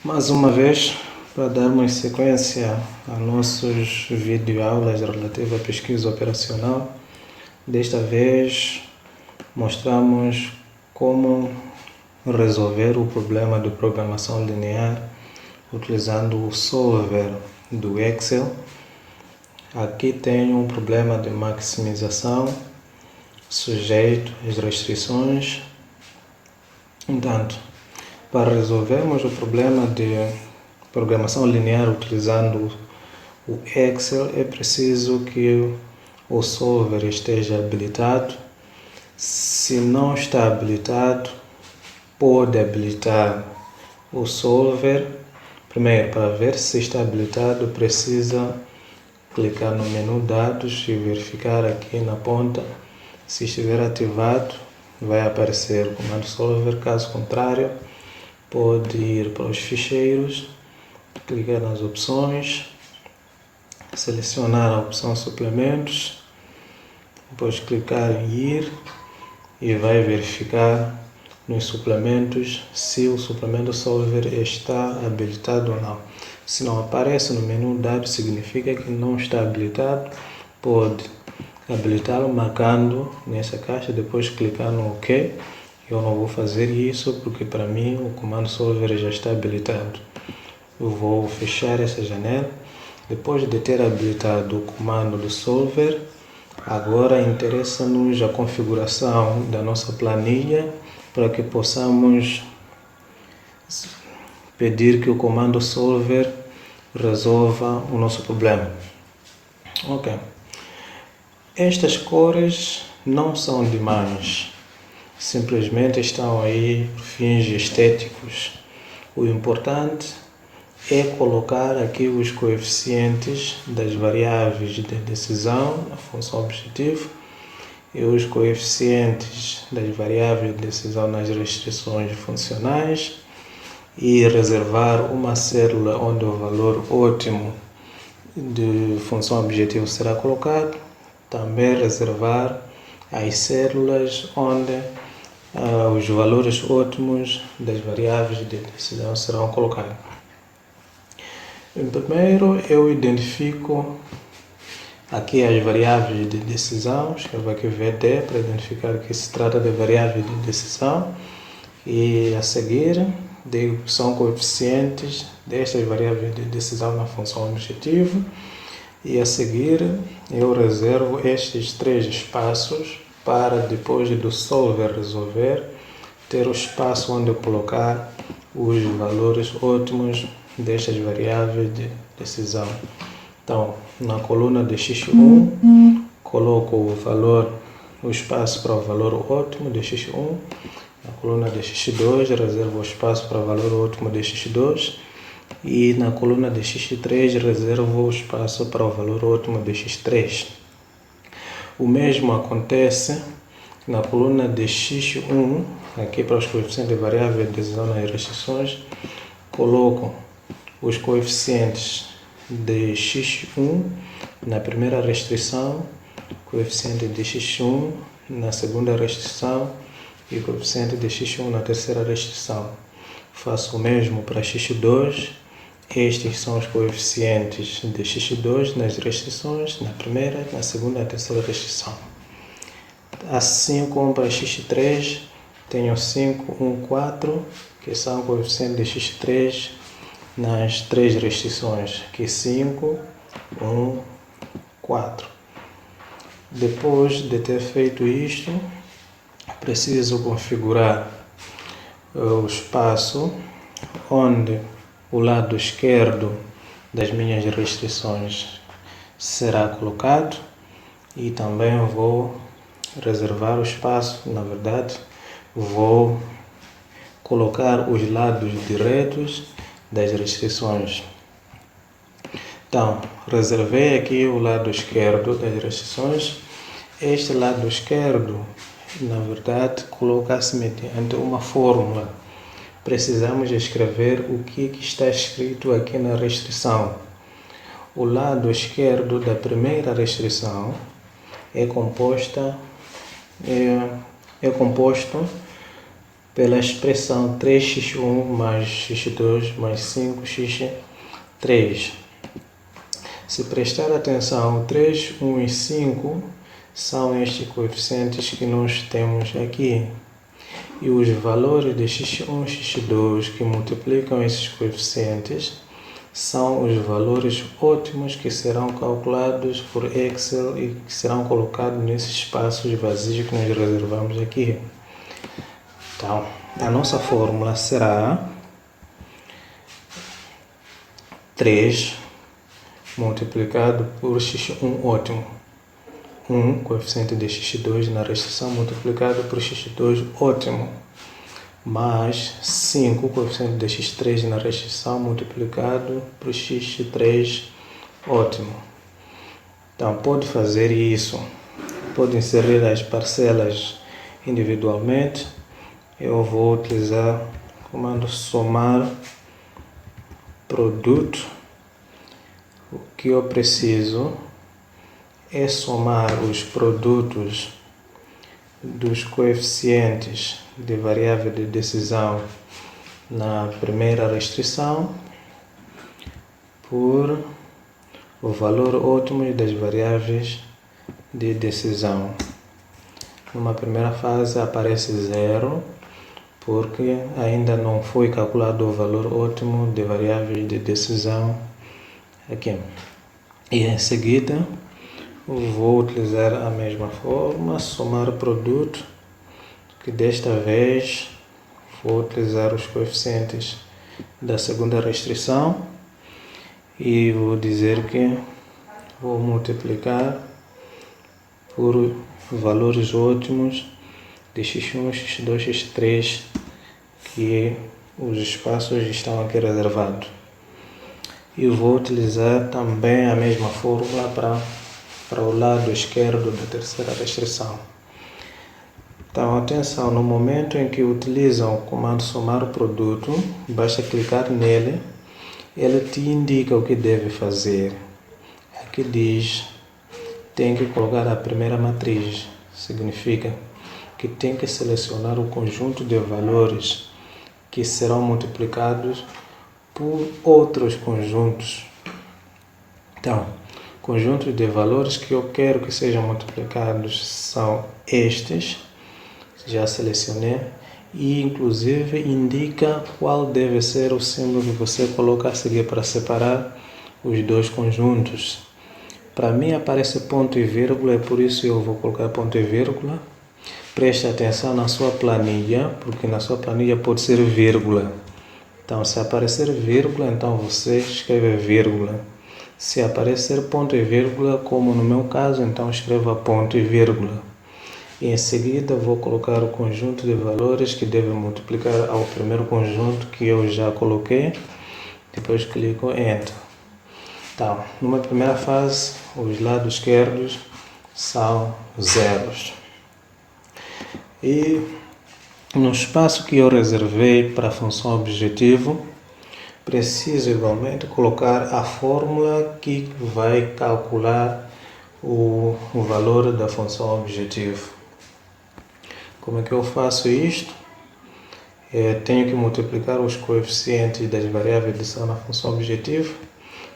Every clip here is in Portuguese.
Mais uma vez, para darmos sequência a nossos videoaulas relativas à pesquisa operacional, desta vez mostramos como resolver o problema de programação linear utilizando o solver do Excel. Aqui tenho um problema de maximização sujeito às restrições. Entanto, para resolvermos o problema de programação linear utilizando o Excel, é preciso que o solver esteja habilitado. Se não está habilitado, pode habilitar o solver. Primeiro, para ver se está habilitado, precisa clicar no menu Dados e verificar aqui na ponta. Se estiver ativado, vai aparecer o comando solver. Caso contrário, pode ir para os ficheiros, clicar nas opções, selecionar a opção suplementos, depois clicar em ir e vai verificar nos suplementos se o suplemento solver está habilitado ou não. Se não aparece no menu dados, significa que não está habilitado. Pode habilitá-lo marcando nessa caixa, depois clicar no OK. Eu não vou fazer isso porque para mim o comando solver já está habilitado. Eu vou fechar essa janela. Depois de ter habilitado o comando do solver, agora interessa-nos a configuração da nossa planilha para que possamos pedir que o comando solver resolva o nosso problema. Ok. Estas cores não são demais, simplesmente estão aí por fins estéticos. O importante é colocar aqui os coeficientes das variáveis de decisão na função objetivo e os coeficientes das variáveis de decisão nas restrições funcionais e reservar uma célula onde o valor ótimo de função objetivo será colocado. Também reservar as células onde os valores ótimos das variáveis de decisão serão colocados. Primeiro, eu identifico aqui as variáveis de decisão, escrevo aqui VD para identificar que se trata de variáveis de decisão e a seguir digo que são coeficientes destas variáveis de decisão na função objetivo e a seguir eu reservo estes três espaços para depois do solver resolver ter o espaço onde eu colocar os valores ótimos destas variáveis de decisão. Então, na coluna de x1, coloco o espaço para o valor ótimo de x1. Na coluna de x2, reservo o espaço para o valor ótimo de x2. E na coluna de x3, reservo o espaço para o valor ótimo de x3. O mesmo acontece na coluna de x1, aqui para os coeficientes de variável de decisão nas restrições, coloco os coeficientes de x1 na primeira restrição, coeficiente de x1 na segunda restrição e coeficiente de x1 na terceira restrição. Faço o mesmo para x2. Estes são os coeficientes de x2 nas restrições, na primeira, na segunda e na terceira restrição. Assim como para x3, tenho 5, 1, 4, que são coeficientes de x3 nas três restrições, que 5, 1, 4. Depois de ter feito isto, preciso configurar o espaço onde o lado esquerdo das minhas restrições será colocado e também vou reservar o espaço, na verdade, vou colocar os lados direitos das restrições. Então, reservei aqui o lado esquerdo das restrições. Este lado esquerdo, na verdade, coloca-se mediante uma fórmula. Precisamos escrever o que está escrito aqui na restrição. O lado esquerdo da primeira restrição é composto pela expressão 3x1 mais x2 mais 5x3. Se prestar atenção, 3, 1 e 5 são estes coeficientes que nós temos aqui. E os valores de x1 e x2 que multiplicam esses coeficientes são os valores ótimos que serão calculados por Excel e que serão colocados nesses espaços vazios que nós reservamos aqui. Então, a nossa fórmula será 3 multiplicado por x1 ótimo, 1 coeficiente de x2 na restrição multiplicado por x2 ótimo, mais 5 coeficiente de x3 na restrição multiplicado por x3 ótimo. Então pode fazer isso, pode inserir as parcelas individualmente. Eu vou utilizar o comando somar produto. O que eu preciso é somar os produtos dos coeficientes de variável de decisão na primeira restrição por o valor ótimo das variáveis de decisão. Numa primeira fase aparece 0, porque ainda não foi calculado o valor ótimo de variáveis de decisão aqui. E em seguida vou utilizar a mesma forma, somar produto, que desta vez vou utilizar os coeficientes da segunda restrição e vou dizer que vou multiplicar por valores ótimos de x1, x2, x3, que os espaços estão aqui reservados. E vou utilizar também a mesma fórmula para o lado esquerdo da terceira restrição. Então, atenção, no momento em que utilizam o comando somar produto, basta clicar nele, ele te indica o que deve fazer. Aqui diz, tem que colocar a primeira matriz, significa que tem que selecionar o conjunto de valores que serão multiplicados por outros conjuntos. Então, conjuntos de valores que eu quero que sejam multiplicados são estes, já selecionei, e inclusive indica qual deve ser o símbolo que você coloca a seguir para separar os dois conjuntos. Para mim aparece ponto e vírgula, é por isso eu vou colocar ponto e vírgula. Preste atenção na sua planilha, porque na sua planilha pode ser vírgula. Então, se aparecer vírgula, então você escreve vírgula. Se aparecer ponto e vírgula, como no meu caso, então escreva ponto e vírgula. E em seguida vou colocar o conjunto de valores que devem multiplicar ao primeiro conjunto que eu já coloquei. Depois clico Enter. Então, numa primeira fase, os lados esquerdos são zeros. E no espaço que eu reservei para a função objetivo, preciso igualmente colocar a fórmula que vai calcular o valor da função objetivo. Como é que eu faço isto? Tenho que multiplicar os coeficientes das variáveis de decisão na função objetivo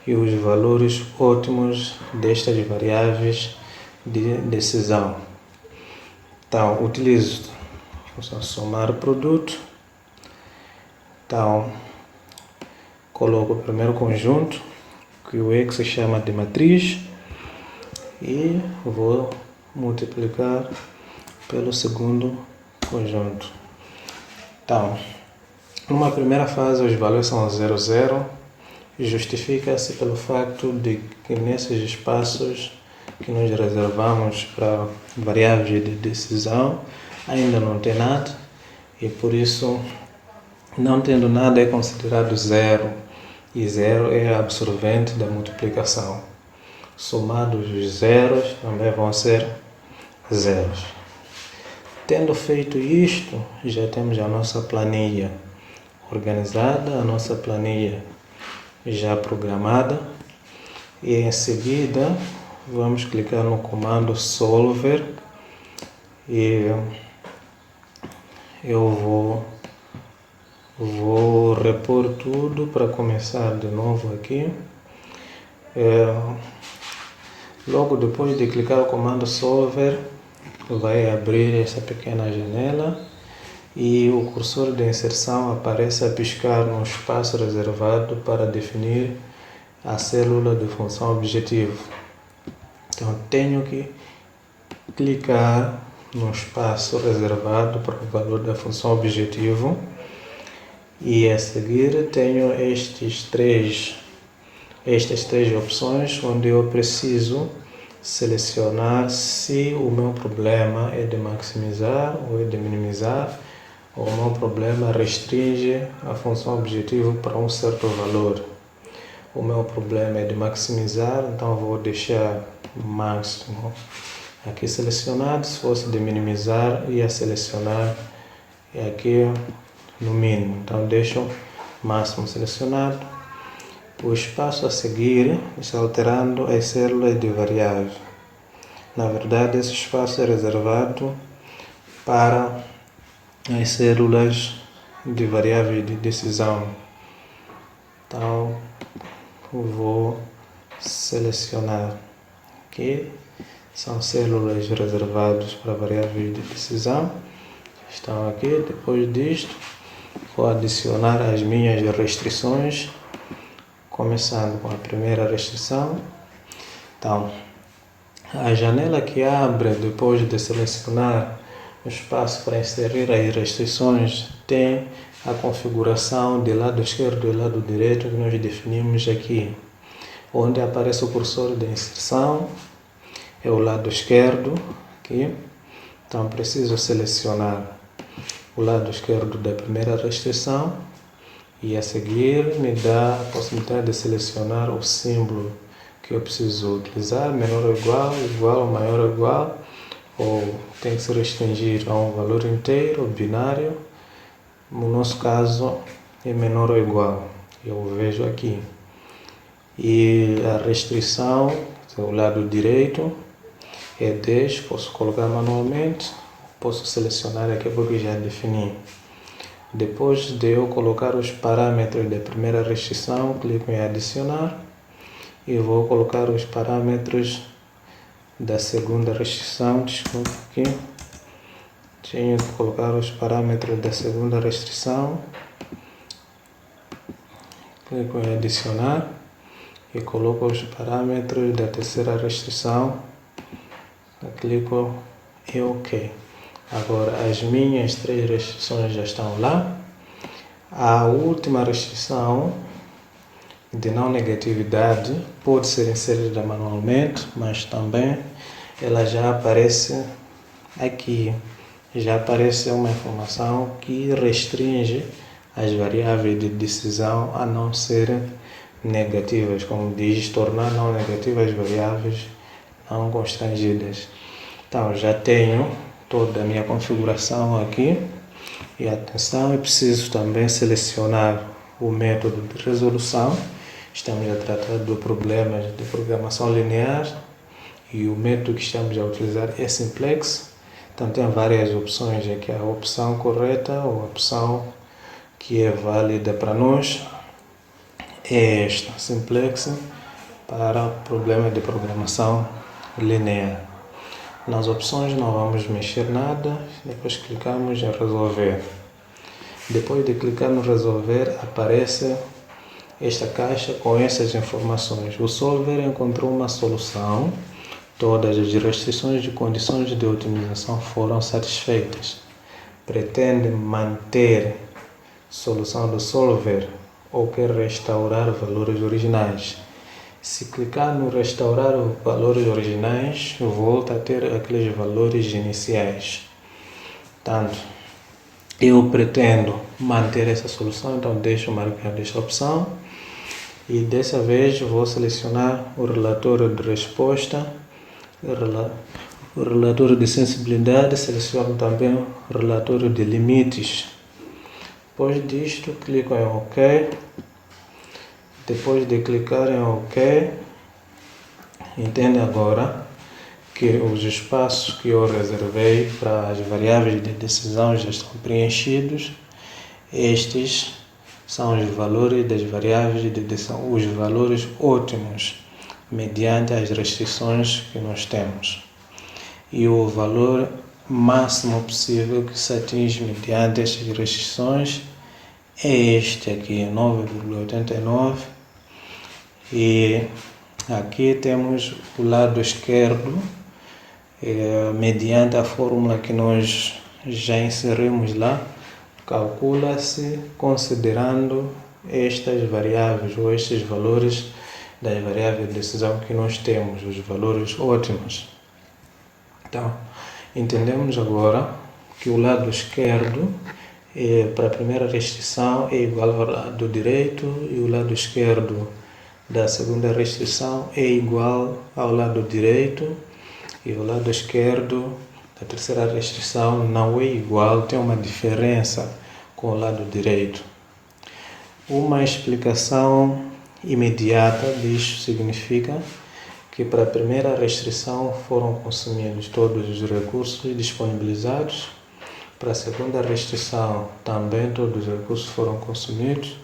e os valores ótimos destas variáveis de decisão. Então, utilizo a função somar produto. Então, coloco o primeiro conjunto, que o Excel chama de matriz, e vou multiplicar pelo segundo conjunto. Então, numa primeira fase os valores são 0, 0, e justifica-se pelo facto de que nesses espaços que nós reservamos para variáveis de decisão ainda não tem nada, e por isso, não tendo nada, é considerado zero, e zero é absorvente da multiplicação. Somados os zeros também vão ser zeros. Tendo feito isto, já temos a nossa planilha organizada, a nossa planilha já programada, e em seguida vamos clicar no comando Solver e eu vou repor tudo para começar de novo aqui. Logo depois de clicar o comando Solver, vai abrir essa pequena janela e o cursor de inserção aparece a piscar no espaço reservado para definir a célula de função objetivo. Então tenho que clicar no espaço reservado para o valor da função objetivo e a seguir tenho estas três opções onde eu preciso selecionar se o meu problema é de maximizar ou é de minimizar, ou o meu problema restringe a função objetivo para um certo valor. O meu problema é de maximizar, então vou deixar máximo aqui selecionado. Se fosse de minimizar, ia selecionar aqui no mínimo, então deixo máximo selecionado. O espaço a seguir está alterando as células de variável. Na verdade, esse espaço é reservado para as células de variável de decisão. Então, vou selecionar aqui. São células reservadas para variáveis de decisão. Estão aqui. Depois disto, vou adicionar as minhas restrições. Começando com a primeira restrição. Então, a janela que abre depois de selecionar o espaço para inserir as restrições tem a configuração de lado esquerdo e lado direito que nós definimos aqui. Onde aparece o cursor de inserção é o lado esquerdo aqui. Então, preciso selecionar o lado esquerdo da primeira restrição. E a seguir me dá a possibilidade de selecionar o símbolo que eu preciso utilizar, menor ou igual, igual ou maior ou igual, ou tem que se restringir a um valor inteiro, binário. No nosso caso é menor ou igual, eu vejo aqui. E a restrição, o lado direito, é 10, posso colocar manualmente, posso selecionar aqui porque já defini. Depois de eu colocar os parâmetros da primeira restrição, clico em adicionar e vou colocar os parâmetros da segunda restrição. Desculpa aqui. Tenho que colocar os parâmetros da segunda restrição. Clico em adicionar e coloco os parâmetros da terceira restrição. Clico em OK. Agora, as minhas três restrições já estão lá. A última restrição de não negatividade pode ser inserida manualmente, mas também ela já aparece aqui. Já aparece uma informação que restringe as variáveis de decisão a não serem negativas, como diz, tornar não negativas as variáveis não constrangidas. Então, já tenho toda a minha configuração aqui. E atenção, eu preciso também selecionar o método de resolução. Estamos a tratar de problemas de programação linear e o método que estamos a utilizar é simplex. Então tem várias opções aqui. A opção correta ou a opção que é válida para nós é esta, simplex, para problemas de programação linear. Nas opções não vamos mexer nada, depois clicamos em resolver. Depois de clicar no resolver, aparece esta caixa com essas informações. O solver encontrou uma solução, todas as restrições e condições de otimização foram satisfeitas. Pretende manter solução do solver ou quer restaurar valores originais. Se clicar no restaurar os valores originais, volta a ter aqueles valores iniciais. Portanto, eu pretendo manter essa solução, então deixo marcado esta opção. E dessa vez vou selecionar o relatório de resposta, o relatório de sensibilidade, seleciono também o relatório de limites. Depois disto, clico em OK. Depois de clicar em OK, entende agora que os espaços que eu reservei para as variáveis de decisão já estão preenchidos. Estes são os valores das variáveis de decisão, os valores ótimos, mediante as restrições que nós temos. E o valor máximo possível que se atinge mediante estas restrições é este aqui, 9,89. E aqui temos o lado esquerdo, mediante a fórmula que nós já inserimos lá, calcula-se considerando estas variáveis ou estes valores das variáveis de decisão que nós temos, os valores ótimos. Então, entendemos agora que o lado esquerdo para a primeira restrição é igual ao lado direito e o lado esquerdo da segunda restrição é igual ao lado direito e o lado esquerdo da terceira restrição não é igual, tem uma diferença com o lado direito. Uma explicação imediata disso significa que para a primeira restrição foram consumidos todos os recursos disponibilizados, para a segunda restrição também todos os recursos foram consumidos,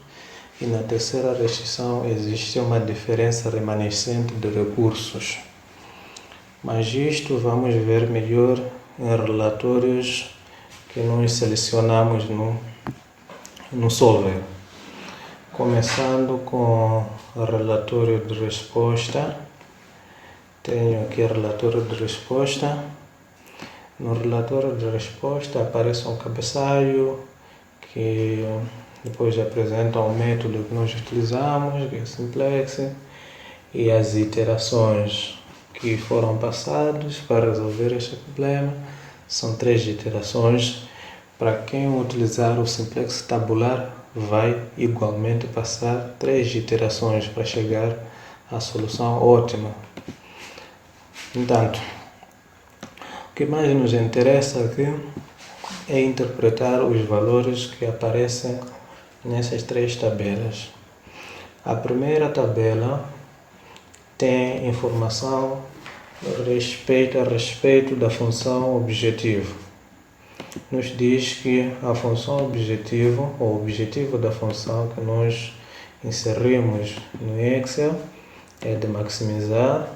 e na terceira restrição existe uma diferença remanescente de recursos. Mas isto vamos ver melhor em relatórios que nós selecionamos no Solver. Começando com o relatório de resposta. Tenho aqui o relatório de resposta. No relatório de resposta aparece um cabeçalho que depois apresenta o método que nós utilizamos, que é o simplex, e as iterações que foram passadas para resolver este problema. São 3 iterações. Para quem utilizar o simplex tabular, vai igualmente passar 3 iterações para chegar à solução ótima. Entanto, o que mais nos interessa aqui é interpretar os valores que aparecem nessas 3 tabelas. A primeira tabela tem informação a respeito da função objetivo. Nos diz que a função objetivo, ou objetivo da função que nós inserimos no Excel é de maximizar,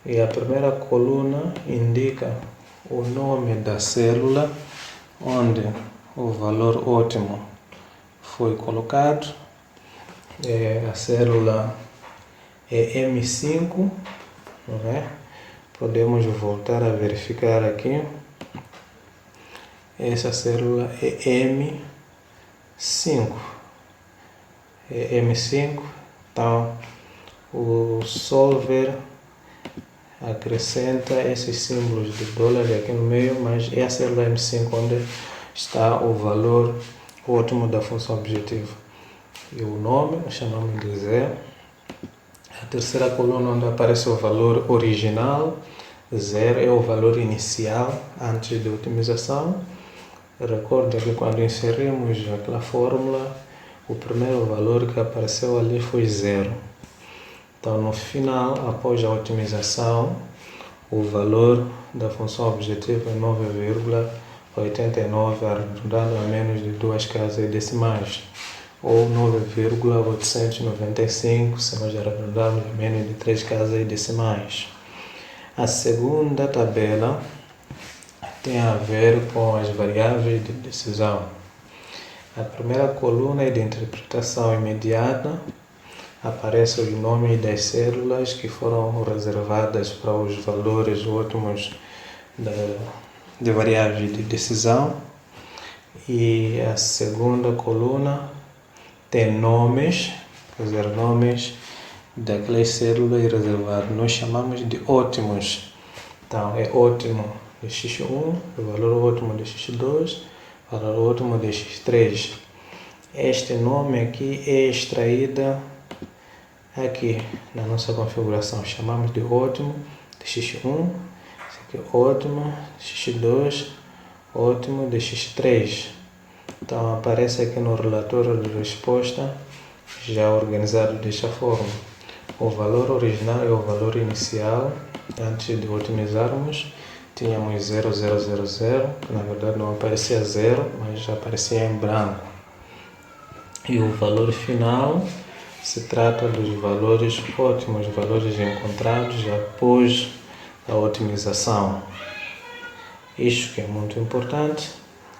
e a primeira coluna indica o nome da célula onde o valor ótimo foi colocado. A célula é M5, não é? Podemos voltar a verificar aqui. Essa célula é M5. É M5, então o Solver acrescenta esses símbolos de dólar aqui no meio, mas é a célula M5 onde está o valor ótimo da função objetivo. E o nome nós chamamos de 0. A terceira coluna onde aparece o valor original, 0 é o valor inicial antes da otimização. Recorda que quando inserimos aquela fórmula, o primeiro valor que apareceu ali foi 0. Então, no final, após a otimização, o valor da função objetivo é 9,89, arredondado a menos de 2 casas decimais, ou 9,895, se nós arredondarmos a menos de 3 casas decimais. A segunda tabela tem a ver com as variáveis de decisão. A primeira coluna é de interpretação imediata. Aparece os nomes das células que foram reservadas para os valores ótimos de variáveis de decisão. E a segunda coluna tem nomes, quer dizer, nomes daquelas células reservadas. Nós chamamos de ótimos. Então, é ótimo de x1, o valor ótimo de x2, o valor ótimo de x3. Este nome aqui é extraído aqui na nossa configuração. Chamamos de ótimo de x1, esse aqui é ótimo de x2, ótimo de x3. Então aparece aqui no relatório de resposta já organizado desta forma. O valor original é o valor inicial. Antes de otimizarmos, tínhamos 0, 0, 0, 0, que na verdade não aparecia 0, mas aparecia em branco. E o valor final se trata dos valores ótimos, valores encontrados após a otimização. Isso que é muito importante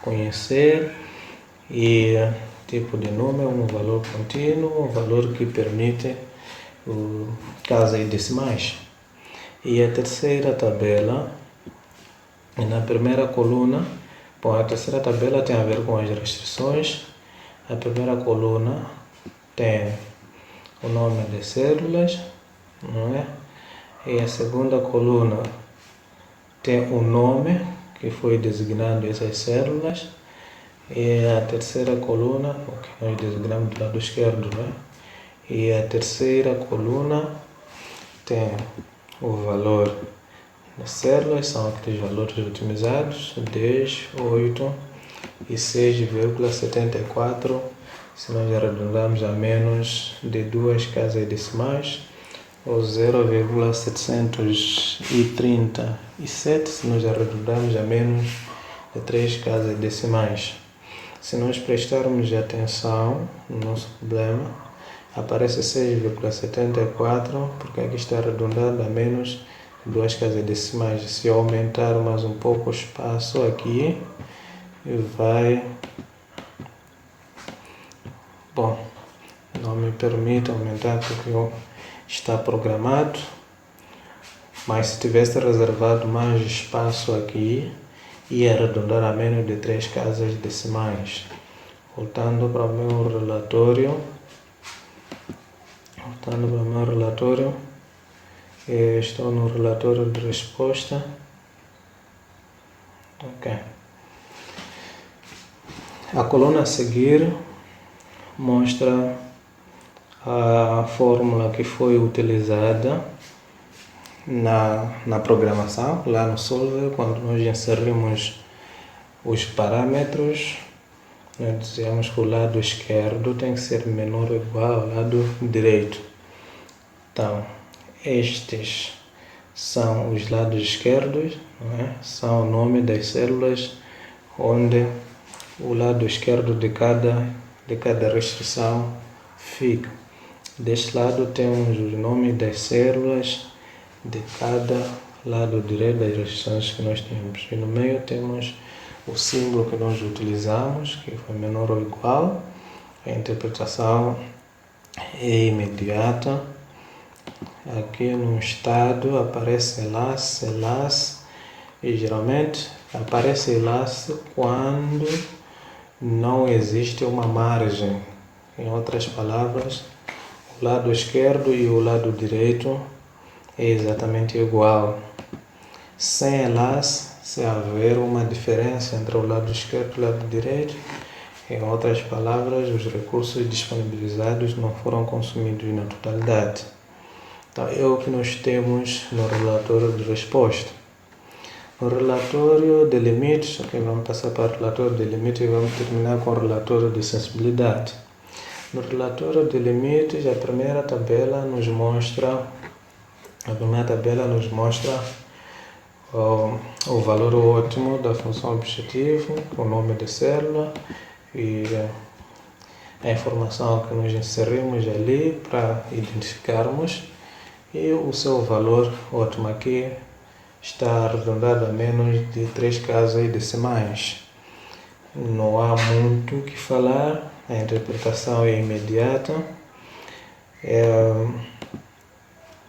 conhecer. E tipo de número, um valor contínuo, um valor que permite casa em decimais. E a terceira tabela, na primeira coluna, bom, a terceira tabela tem a ver com as restrições. A primeira coluna tem o nome das células, não é? E a segunda coluna tem o nome que foi designado essas células. E a terceira coluna, o que nós designamos do lado esquerdo, né? E a terceira coluna tem o valor das células, são aqueles valores otimizados, 10, 8 e 6,74, se nós arredondarmos a menos de 2 casas decimais, ou 0,737, se nós arredondarmos a menos de 3 casas decimais. Se nós prestarmos atenção no nosso problema, aparece 6,74, porque aqui está arredondado a menos de 2 casas decimais. Se eu aumentar mais um pouco o espaço aqui, vai... Bom, não me permite aumentar porque está programado, mas se tivesse reservado mais espaço aqui, ia arredondar a menos de 3 casas decimais. Voltando para o meu relatório, estou no relatório de resposta. Ok. A coluna a seguir mostra a fórmula que foi utilizada na programação, lá no Solver, quando nós inserimos os parâmetros, nós dizemos que o lado esquerdo tem que ser menor ou igual ao lado direito. Então, estes são os lados esquerdos, não é? São o nome das células, onde o lado esquerdo de cada restrição fica. Deste lado temos os nomes das células de cada lado direito das restrições que nós temos. E no meio temos o símbolo que nós utilizamos, que foi menor ou igual. A interpretação é imediata. Aqui no estado aparece enlace, e geralmente aparece enlace quando não existe uma margem. Em outras palavras, o lado esquerdo e o lado direito é exatamente igual. Sem enlace, se haver uma diferença entre o lado esquerdo e o lado direito, em outras palavras, os recursos disponibilizados não foram consumidos na totalidade. Então, é o que nós temos no relatório de resposta. No relatório de limites, vamos passar para o relatório de limites e vamos terminar com o relatório de sensibilidade. No relatório de limites, a primeira tabela nos mostra o valor ótimo da função objetivo, o nome da célula e a informação que nós inserimos ali para identificarmos, e o seu valor ótimo aqui está arredondado a menos de 3 casas decimais. Não há muito o que falar, a interpretação é imediata.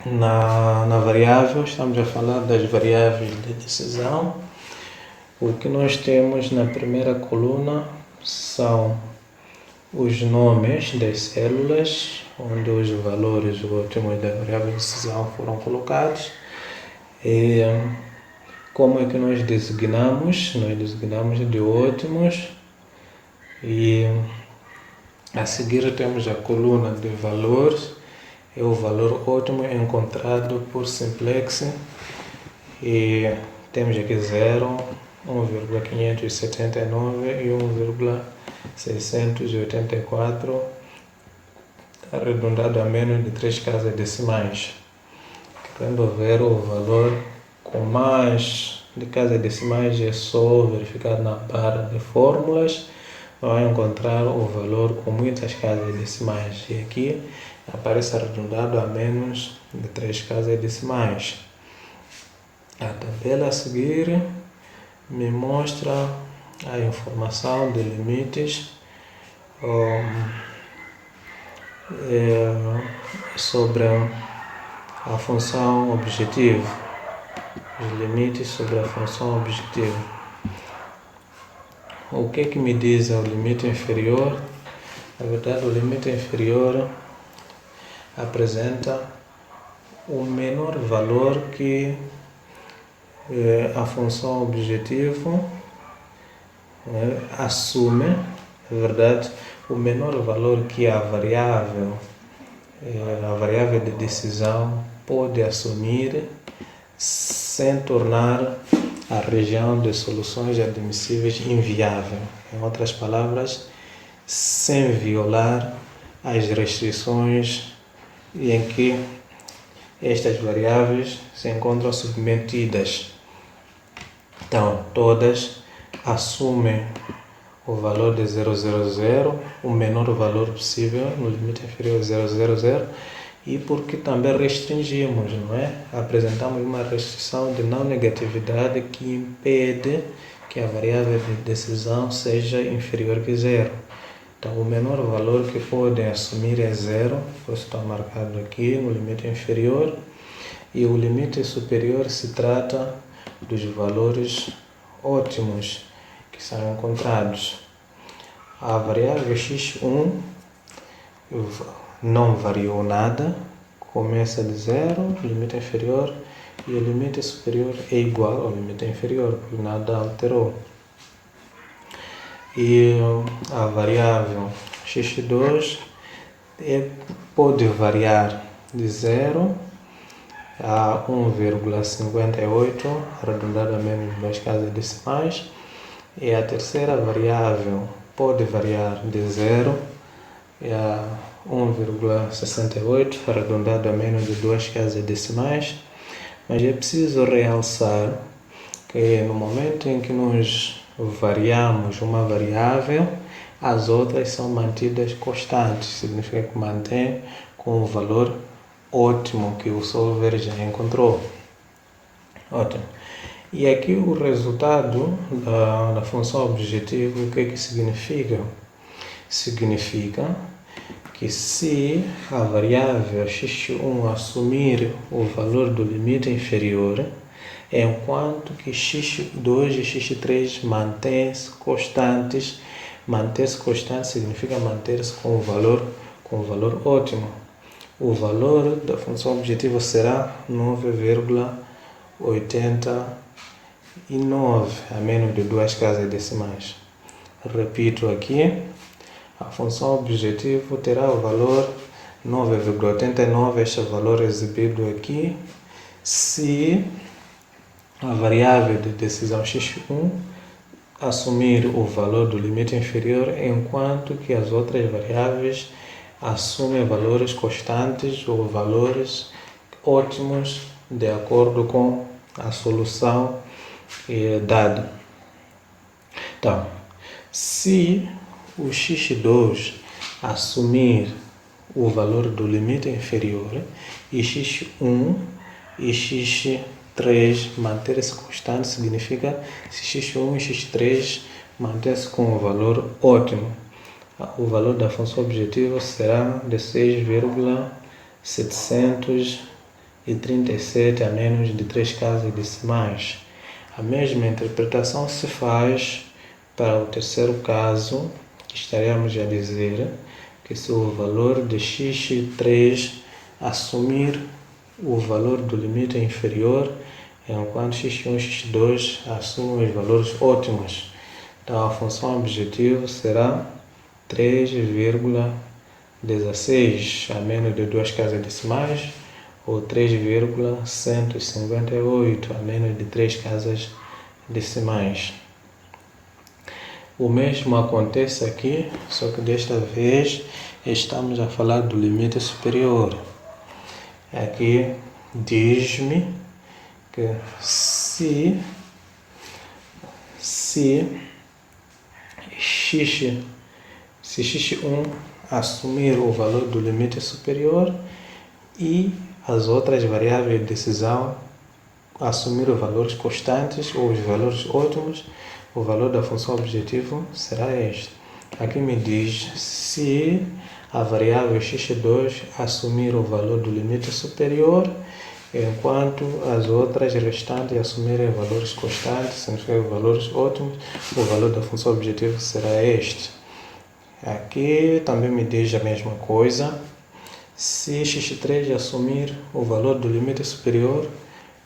Na variável, estamos a falar das variáveis de decisão. O que nós temos na primeira coluna são os nomes das células, onde os valores ótimos da variável de decisão foram colocados. E como é que nós designamos? Nós designamos de ótimos, e a seguir temos a coluna de valores. É o valor ótimo encontrado por simplex, e temos aqui 0, 1,579 e 1,684. arredondado a menos de 3 casas decimais. Querendo ver o valor com mais de casas decimais, é só verificar na barra de fórmulas, vai encontrar o valor com muitas casas decimais. E aqui aparece arredondado a menos de 3 casas decimais. A tabela a seguir me mostra a informação de limites sobre a função objetivo. Os limites sobre a função objetivo. O que me diz o limite inferior? Na verdade, o limite inferior apresenta o menor valor que a função objetivo assume, na verdade, o menor valor que a variável de decisão pode assumir sem tornar a região de soluções admissíveis inviável. Em outras palavras, sem violar as restrições em que estas variáveis se encontram submetidas. Então, todas assumem o valor de 0,00, o menor valor possível, no limite inferior a 0,00, e porque também restringimos, não é? Apresentamos uma restrição de não negatividade que impede que a variável de decisão seja inferior que 0. Então, o menor valor que podem assumir é 0, por isso está marcado aqui no limite inferior, e o limite superior se trata dos valores ótimos que são encontrados. A variável x1 não variou nada, começa de 0, limite inferior, e o limite superior é igual ao limite inferior, porque nada alterou. E a variável x2 pode variar de 0 a 1,58, arredondado a menos de 2 casas decimais, e a terceira variável pode variar de 0 a 1,68, arredondado a menos de 2 casas decimais, mas é preciso realçar que no momento em que nós variamos uma variável, as outras são mantidas constantes, significa que mantém com o valor ótimo que o solver já encontrou. Ótimo. E aqui o resultado da função objetivo, o que significa? Significa que se a variável x1 assumir o valor do limite inferior, enquanto que x2 e x3 mantêm-se constantes. Manter-se constante significa manter-se com o valor ótimo. O valor da função objetiva será 9,89, a menos de 2 casas decimais. Repito aqui, a função objetivo terá o valor 9,89, este valor exibido aqui, se a variável de decisão x1 assumir o valor do limite inferior, enquanto que as outras variáveis assumem valores constantes ou valores ótimos de acordo com a solução dada. Então, se o x2 assumir o valor do limite inferior e x1 e x3 manter-se constante, significa se x1 e x3 manter-se com o valor ótimo, o valor da função objetiva será de 6,737 a menos de 3 casas decimais. A mesma interpretação se faz para o terceiro caso, que estaremos a dizer que se o valor de x3 assumir o valor do limite inferior, enquanto x1 e x2 assumem os valores ótimos. Então, a função objetivo será 3,16 a menos de 2 casas decimais, ou 3,158 a menos de 3 casas decimais. O mesmo acontece aqui, só que desta vez estamos a falar do limite superior. Aqui diz-me que se x1 assumir o valor do limite superior e as outras variáveis de decisão assumir os valores constantes ou os valores ótimos, o valor da função objetivo será este. Aqui me diz se a variável x2 assumir o valor do limite superior, enquanto as outras restantes assumirem valores constantes, significa valores ótimos, o valor da função objetivo será este. Aqui também me diz a mesma coisa. Se x3 assumir o valor do limite superior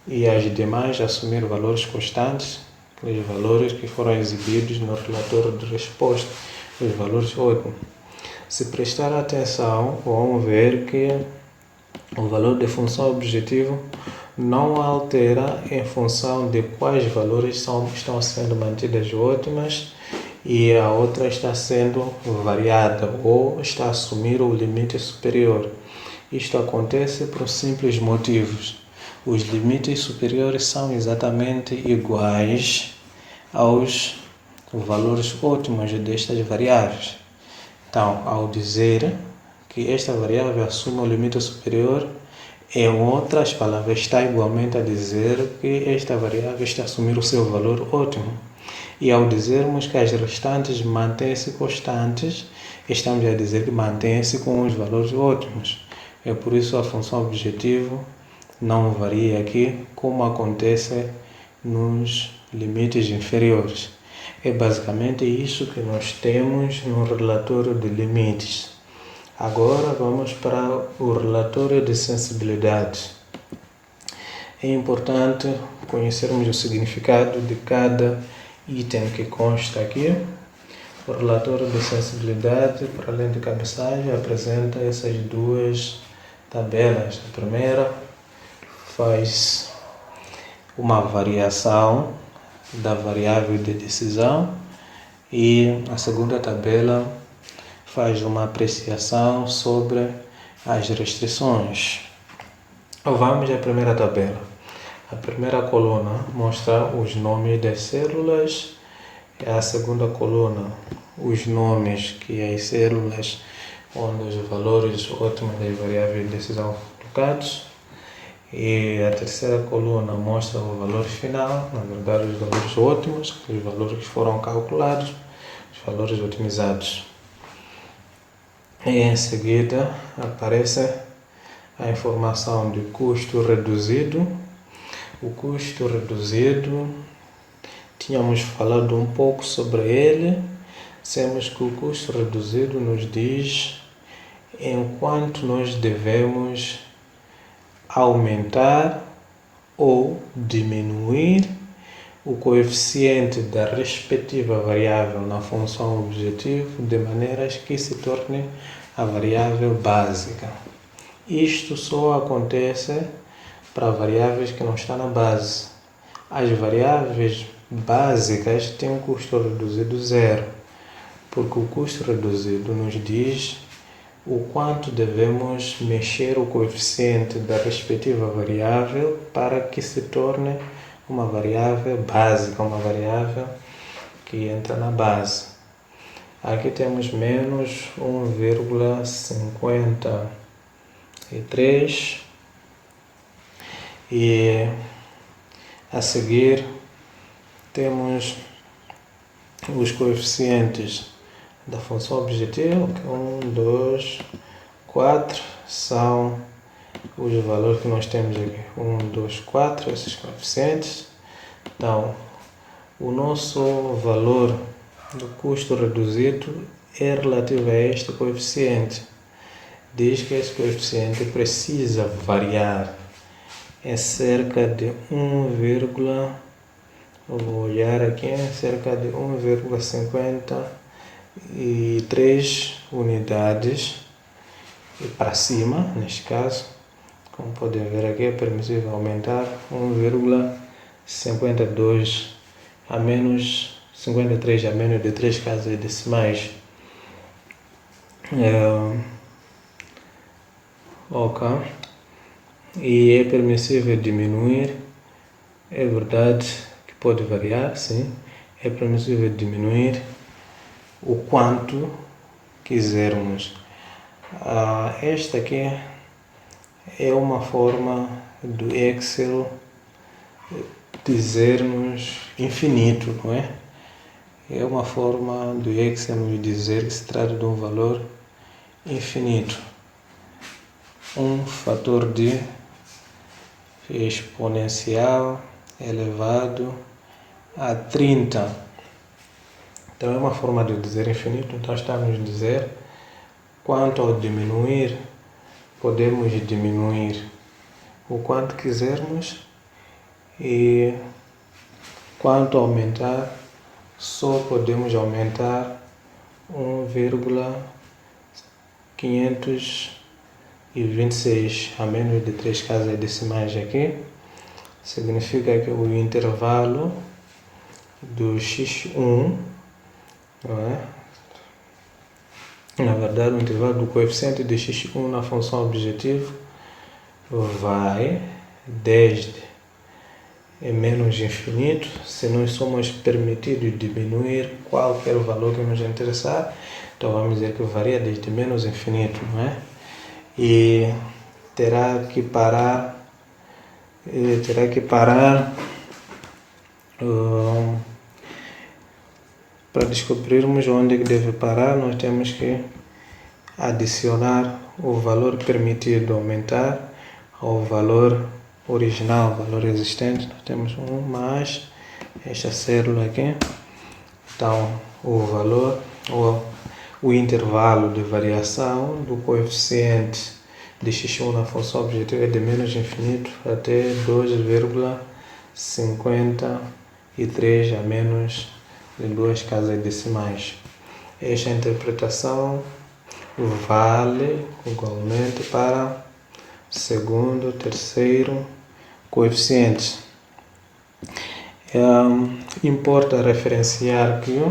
e as demais assumir valores constantes, os valores que foram exibidos no relatório de resposta, os valores ótimos. Se prestar atenção, vamos ver que o valor de função objetivo não altera em função de quais valores estão sendo mantidas ótimas e a outra está sendo variada ou está a assumir o limite superior. Isto acontece por simples motivos. Os limites superiores são exatamente iguais aos valores ótimos destas variáveis. Então, ao dizer que esta variável assume o limite superior, em outras palavras, está igualmente a dizer que esta variável está a assumir o seu valor ótimo. E ao dizermos que as restantes mantêm-se constantes, estamos a dizer que mantêm-se com os valores ótimos. É por isso a função objetivo não varia aqui, como acontece nos limites inferiores. É basicamente isso que nós temos no relatório de limites. Agora vamos para o relatório de sensibilidade. É importante conhecermos o significado de cada item que consta aqui. O relatório de sensibilidade, para além de cabeçalho, apresenta essas duas tabelas. A primeira faz uma variação da variável de decisão e a segunda tabela faz uma apreciação sobre as restrições. Vamos à primeira tabela. A primeira coluna mostra os nomes das células, e a segunda coluna os nomes que as células onde os valores ótimos das variáveis de decisão colocados. E a terceira coluna mostra o valor final, na verdade os valores ótimos, os valores que foram calculados, os valores otimizados. E em seguida aparece a informação de custo reduzido. O custo reduzido, tínhamos falado um pouco sobre ele. Sabemos que o custo reduzido nos diz enquanto nós devemos aumentar ou diminuir o coeficiente da respectiva variável na função objetivo de maneiras que se torne a variável básica. Isto só acontece para variáveis que não estão na base. As variáveis básicas têm um custo reduzido zero, porque o custo reduzido nos diz o quanto devemos mexer o coeficiente da respectiva variável para que se torne uma variável básica, uma variável que entra na base. Aqui temos menos 1,53 e a seguir temos os coeficientes da função objetivo, que 1, 2, 4 são os valores que nós temos aqui. 1, 2, 4, esses coeficientes. Então, o nosso valor do custo reduzido é relativo a este coeficiente. Diz que esse coeficiente precisa variar em cerca de vou olhar aqui, cerca de 1,53 unidades e para cima, neste caso, como podem ver aqui, é permissível aumentar 1,52 a menos 53 a menos de 3 casas decimais. Ok. E é permissível diminuir. É verdade que pode variar, sim. É permissível diminuir o quanto quisermos. Esta aqui é uma forma do Excel dizer-nos infinito, não é? É uma forma do Excel nos dizer que se trata de um valor infinito. Um fator de exponencial elevado a 30. Então é uma forma de dizer infinito. Então estamos a dizer quanto ao diminuir, podemos diminuir o quanto quisermos, e quanto aumentar, só podemos aumentar 1,526 a menos de 3 casas decimais aqui. Significa que o intervalo do x1, não é? Na verdade, o intervalo do coeficiente de x1 na função objetivo vai desde menos infinito, se nós somos permitidos diminuir qualquer valor que nos interessar, então vamos dizer que varia desde menos infinito, não é? E terá que parar para descobrirmos onde é que deve parar. Nós temos que adicionar o valor permitido aumentar ao valor original, valor existente. Nós temos um mais esta célula aqui. Então o intervalo de variação do coeficiente de x1 na função objetiva é de menos infinito até 2,53 a menos de 2 casas decimais. Esta interpretação vale igualmente para segundo, terceiro coeficientes. Importa referenciar que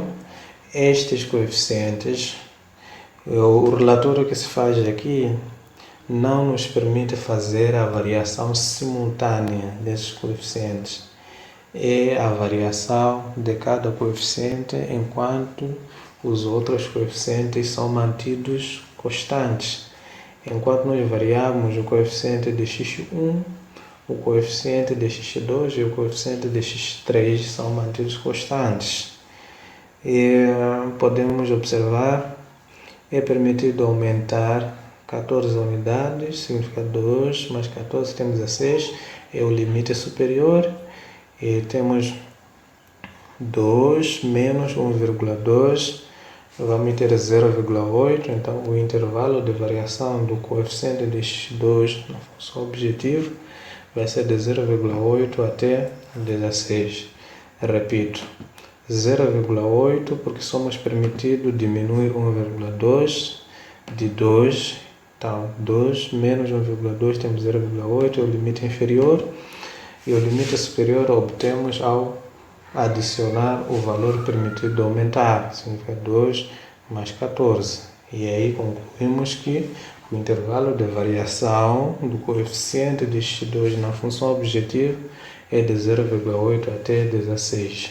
estes coeficientes, o relatório que se faz aqui não nos permite fazer a variação simultânea desses coeficientes. É a variação de cada coeficiente enquanto os outros coeficientes são mantidos constantes. Enquanto nós variamos o coeficiente de x1, o coeficiente de x2 e o coeficiente de x3 são mantidos constantes. E podemos observar, é permitido aumentar 14 unidades, significa 2 mais 14 temos 16, é o limite superior, e temos 2 menos 1,2, vamos ter 0,8, então o intervalo de variação do coeficiente de x2 na função objetivo vai ser de 0,8 até 16. Repito, 0,8 porque somos permitidos diminuir 1,2 de 2, então 2 menos 1,2 temos 0,8, é o limite inferior, e o limite superior obtemos ao adicionar o valor permitido aumentar, significa 2 mais 14. E aí concluímos que o intervalo de variação do coeficiente de x2 na função objetivo é de 0,8 até 16.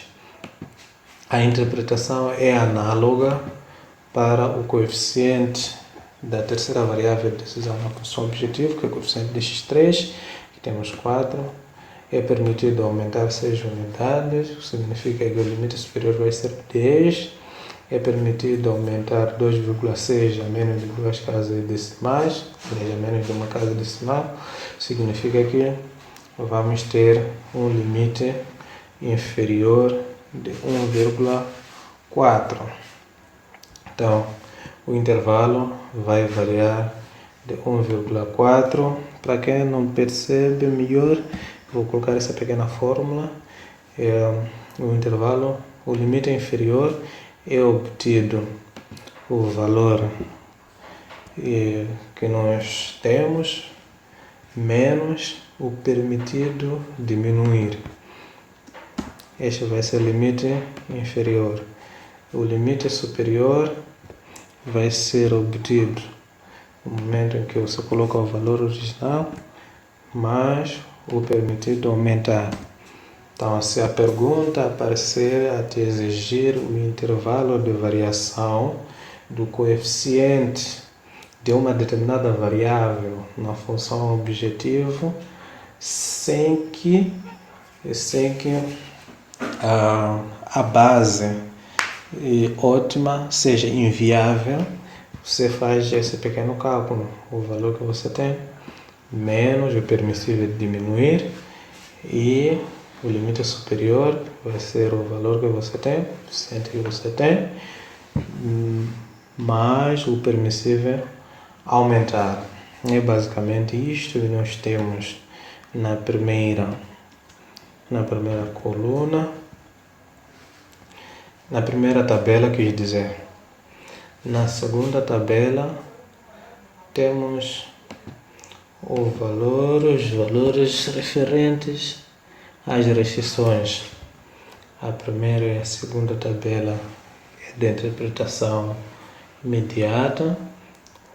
A interpretação é análoga para o coeficiente da terceira variável de decisão na função objetivo, que é o coeficiente de x3, que temos 4. É permitido aumentar 6 unidades, significa que o limite superior vai ser 10. É permitido aumentar 2,6 a menos de 2 casas decimais, 10 a menos de uma casa decimal, significa que vamos ter um limite inferior de 1,4. Então, o intervalo vai variar de 1,4. Para quem não percebe melhor, vou colocar essa pequena fórmula. O intervalo, o limite inferior é obtido o valor que nós temos menos o permitido diminuir. Este vai ser o limite inferior. O limite superior vai ser obtido no momento em que você coloca o valor original mais o permitido aumentar. Então, se a pergunta aparecer a te exigir o intervalo de variação do coeficiente de uma determinada variável na função objetivo, sem que a base ótima seja inviável, você faz esse pequeno cálculo, o valor que você tem, menos o permissível diminuir, e o limite superior vai ser o valor que você tem, o coeficiente que você tem, mais o permissível aumentar. É basicamente isto que nós temos na primeira coluna. Na primeira tabela, quis dizer. Na segunda tabela temos os valores referentes às restrições. A primeira e a segunda tabela é de interpretação imediata,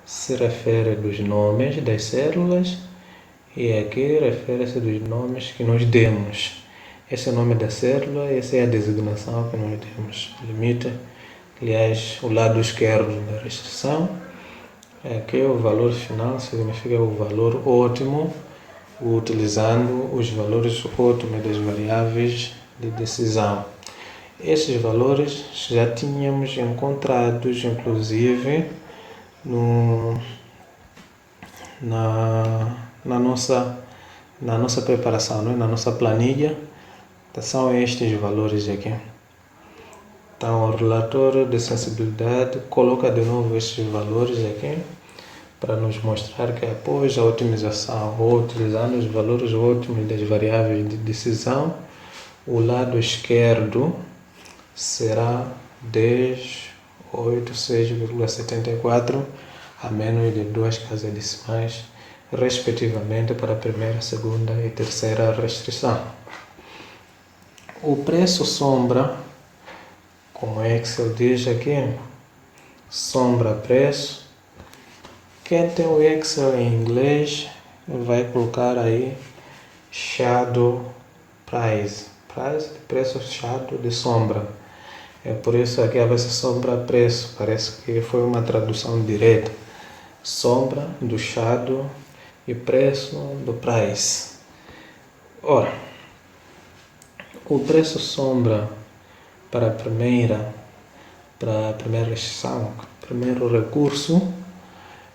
se refere dos nomes das células, e aqui refere-se dos nomes que nós demos. Esse é o nome da célula, essa é a designação que nós demos. Limite, aliás, o lado esquerdo da restrição. Aqui o valor final significa o valor ótimo, utilizando os valores ótimos das variáveis de decisão. Esses valores já tínhamos encontrados, inclusive, na nossa preparação, na nossa planilha. São estes valores aqui. Então, o relatório de sensibilidade coloca de novo estes valores aqui para nos mostrar que após a otimização ou utilizando os valores ótimos das variáveis de decisão, o lado esquerdo será 10.86,74 a menos de 2 casas decimais, respectivamente, para a primeira, segunda e terceira restrição. O preço sombra, como é que se diz aqui, sombra-preço. Quem tem o Excel em inglês vai colocar aí shadow price, preço shadow de sombra. É por isso aqui vai ser sombra-preço, parece que foi uma tradução direta. Sombra do shadow e preço do price. Ora, o preço sombra para a primeira restrição, primeiro recurso,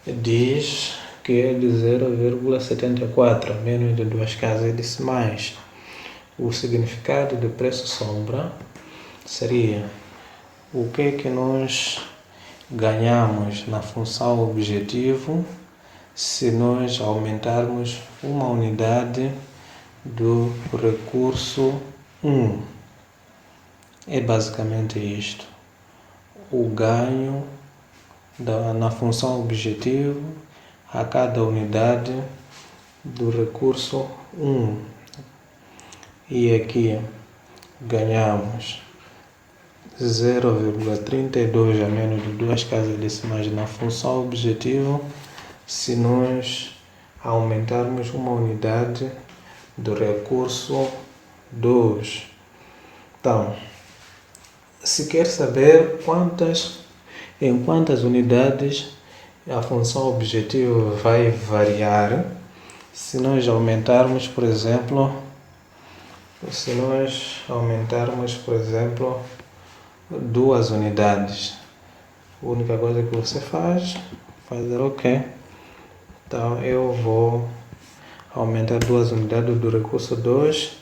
diz que é de 0,74, menos de 2 casas decimais. O significado de preço sombra seria o que nós ganhamos na função objetivo se nós aumentarmos uma unidade do recurso 1. É basicamente isto. O ganho na função objetivo a cada unidade do recurso 1. E aqui ganhamos 0,32 a menos de 2 casas decimais na função objetivo se nós aumentarmos uma unidade do recurso 2. Então, se quer saber em quantas unidades a função objetivo vai variar, se nós aumentarmos, por exemplo, 2 unidades, a única coisa que você faz, fazer OK. Então, eu vou aumentar 2 unidades do recurso 2,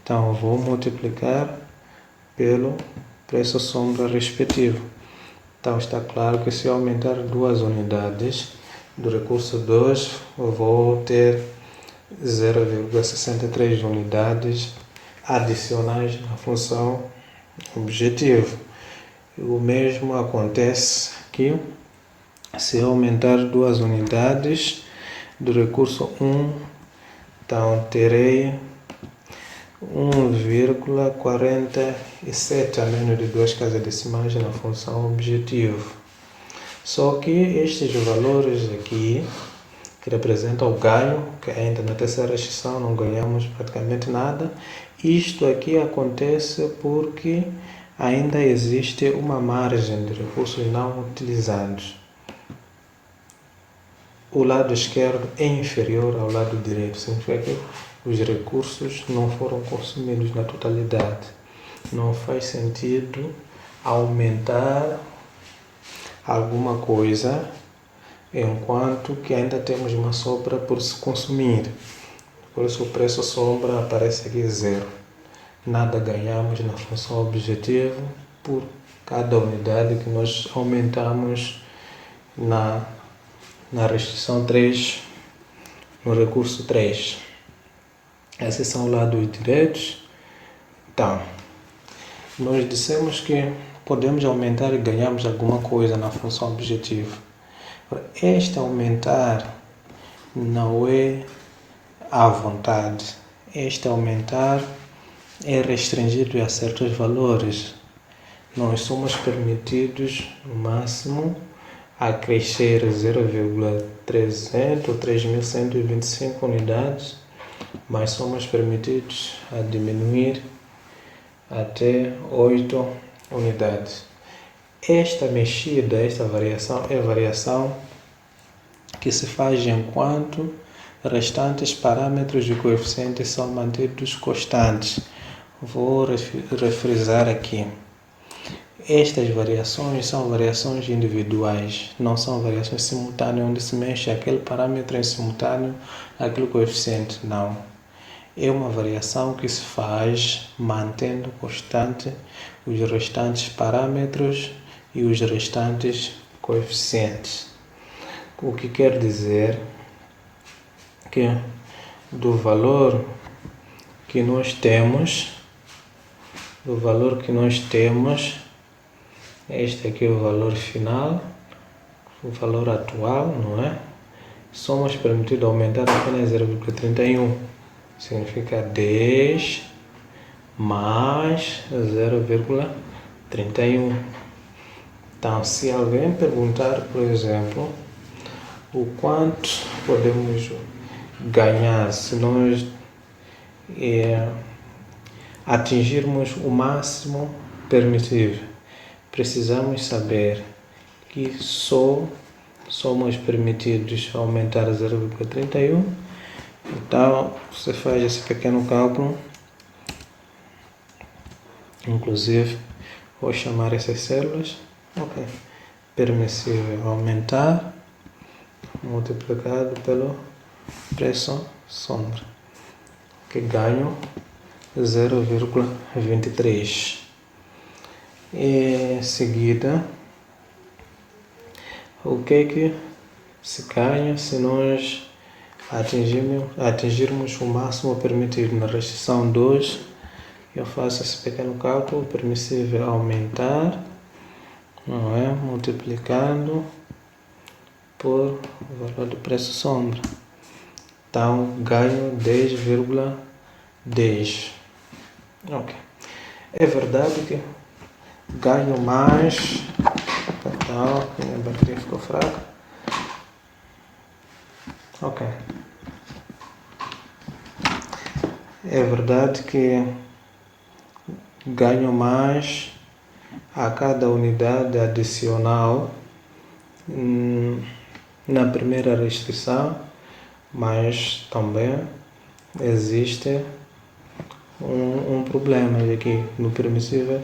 então eu vou multiplicar pelo preço sombra respectivo. Então, está claro que se eu aumentar 2 unidades do recurso 2, eu vou ter 0,63 unidades adicionais na função objetivo. O mesmo acontece aqui. Se eu aumentar 2 unidades do recurso 1, então terei 1,47 a menos de 2 casas decimais na função objetivo. Só que estes valores aqui, que representam o ganho, que ainda na terceira restrição não ganhamos praticamente nada, isto aqui acontece porque ainda existe uma margem de recursos não utilizados. O lado esquerdo é inferior ao lado direito, significa que os recursos não foram consumidos na totalidade. Não faz sentido aumentar alguma coisa enquanto que ainda temos uma sobra por se consumir. Por isso o preço sombra aparece aqui zero. Nada ganhamos na função objetivo por cada unidade que nós aumentamos na restrição 3, no recurso 3. Esses são lados direitos. Então, nós dissemos que podemos aumentar e ganhamos alguma coisa na função objetivo. Este aumentar não é à vontade. Este aumentar é restringido a certos valores. Nós somos permitidos, no máximo, a crescer 0,300 ou 3.125 unidades, mas somos permitidos a diminuir até 8 unidades. Esta mexida, esta variação é a variação que se faz enquanto restantes parâmetros de coeficientes são mantidos constantes. Vou refrisar aqui. Estas variações são variações individuais, não são variações simultâneas, onde se mexe aquele parâmetro em simultâneo àquele coeficiente, não. É uma variação que se faz mantendo constante os restantes parâmetros e os restantes coeficientes. O que quer dizer que do valor que nós temos, este aqui é o valor final, o valor atual, não é? Somos permitidos aumentar apenas 0,31. Significa 10 mais 0,31. Então, se alguém perguntar, por exemplo, o quanto podemos ganhar se nós atingirmos o máximo permitido, precisamos saber que só somos permitidos aumentar 0,31. Então, você faz esse pequeno cálculo. Inclusive, vou chamar essas células. Ok. Permissível aumentar multiplicado pelo preço sombra, que ganho 0,23. Em seguida, o que se ganha se nós atingirmos o máximo permitido? Na restrição 2, eu faço esse pequeno cálculo, permissível aumentar, não é? Multiplicando por o valor do preço sombra. Então, ganho 10,10. Ok. É verdade que ganho mais. Então, minha bateria ficou fraca. Ok. É verdade que ganho mais a cada unidade adicional na primeira restrição, mas também existe um problema aqui no permissível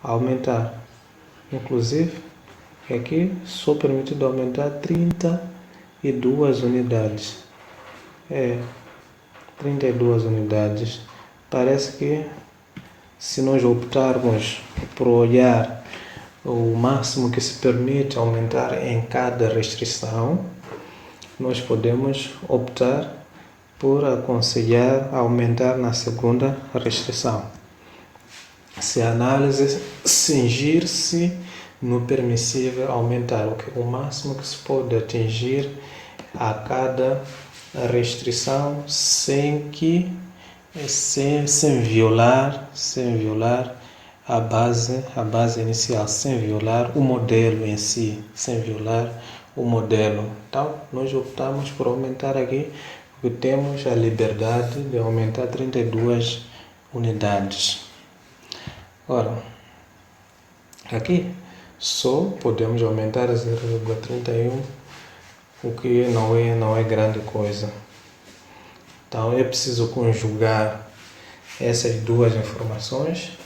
aumentar. Inclusive, aqui só permitido aumentar 32 unidades. 32 unidades. Parece que se nós optarmos por olhar o máximo que se permite aumentar em cada restrição, nós podemos optar por aconselhar aumentar na segunda restrição. Se a análise cingir-se no permissível aumentar, o máximo que se pode atingir a cada restrição sem que sem violar a base inicial, sem violar o modelo em si, sem violar o modelo. Então, nós optamos por aumentar aqui, porque temos a liberdade de aumentar 32 unidades. Ora, aqui só podemos aumentar 0,31, o que não é grande coisa. Então, é preciso conjugar essas duas informações.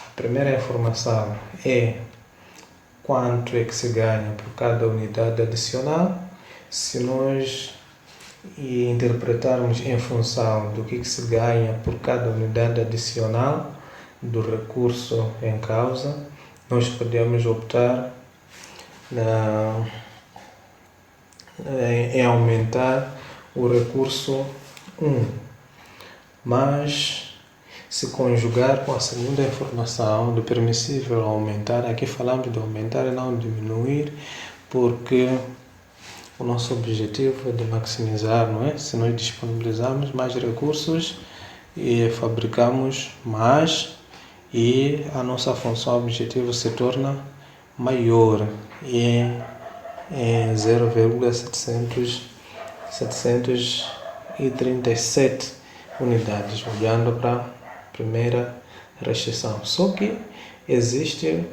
A primeira informação é quanto é que se ganha por cada unidade adicional. Se nós interpretarmos em função do que se ganha por cada unidade adicional do recurso em causa, nós podemos optar em aumentar o recurso 1. Mas, se conjugar com a segunda informação do permissível aumentar, aqui falamos de aumentar e não diminuir, porque o nosso objetivo é de maximizar, não é? Se nós disponibilizarmos mais recursos e fabricamos mais, e a nossa função objetivo se torna maior, e em 0,737 unidades, olhando para a primeira restrição. Só que existe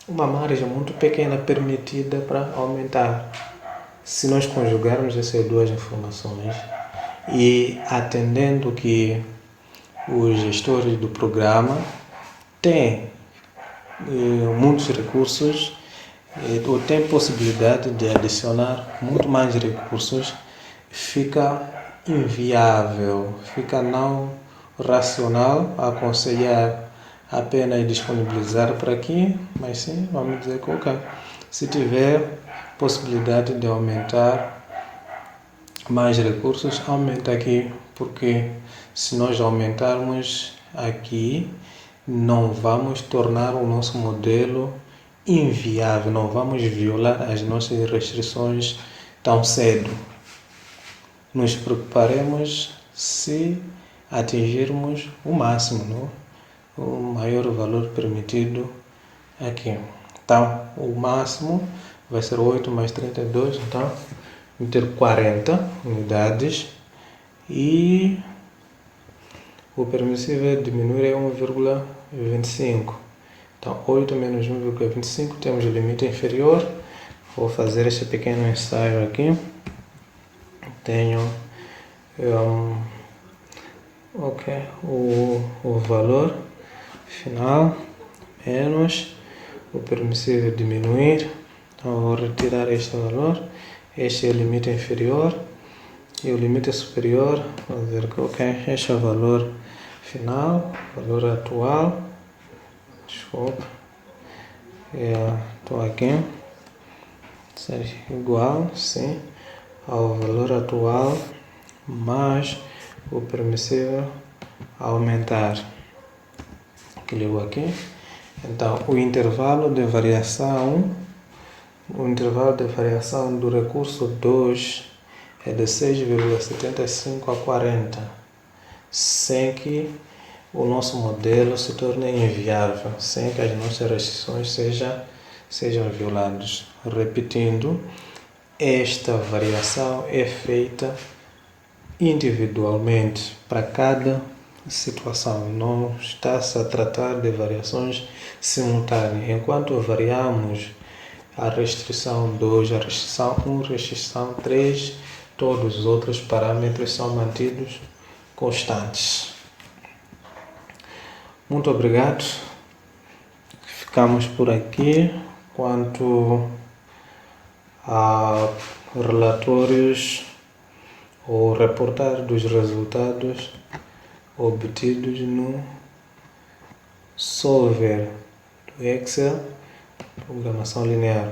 uma margem muito pequena permitida para aumentar. Se nós conjugarmos essas duas informações e atendendo que os gestores do programa têm muitos recursos, ou tem possibilidade de adicionar muito mais recursos, fica inviável, fica não racional aconselhar apenas disponibilizar para aqui, mas sim, vamos dizer que okay, se tiver possibilidade de aumentar mais recursos, aumenta aqui, porque se nós aumentarmos aqui, não vamos tornar o nosso modelo inviável, não vamos violar as nossas restrições tão cedo. Nos preocuparemos se atingirmos o máximo, não? O maior valor permitido aqui. Então, o máximo vai ser 8 mais 32, então vamos ter 40 unidades, e o permissível é diminuir é 1,25. Então, 8 menos 1,25, temos o limite inferior. Vou fazer este pequeno ensaio aqui. Tenho o valor final menos o permissível diminuir. Então, vou retirar este valor. Este é o limite inferior e o limite superior. Vou dizer que este é o valor final, valor atual. Desculpa, estou aqui, ser igual, sim, ao valor atual, mais o permissível aumentar. Clico aqui. Então, o intervalo de variação do recurso 2 é de 6,75 a 40, sem que o nosso modelo se torne inviável, sem que as nossas restrições sejam violadas. Repetindo, esta variação é feita individualmente para cada situação, não está-se a tratar de variações simultâneas. Enquanto variamos a restrição 2, a restrição 1, a restrição 3, todos os outros parâmetros são mantidos constantes. Muito obrigado. Ficamos por aqui quanto a relatórios ou reportar dos resultados obtidos no solver do Excel, programação linear.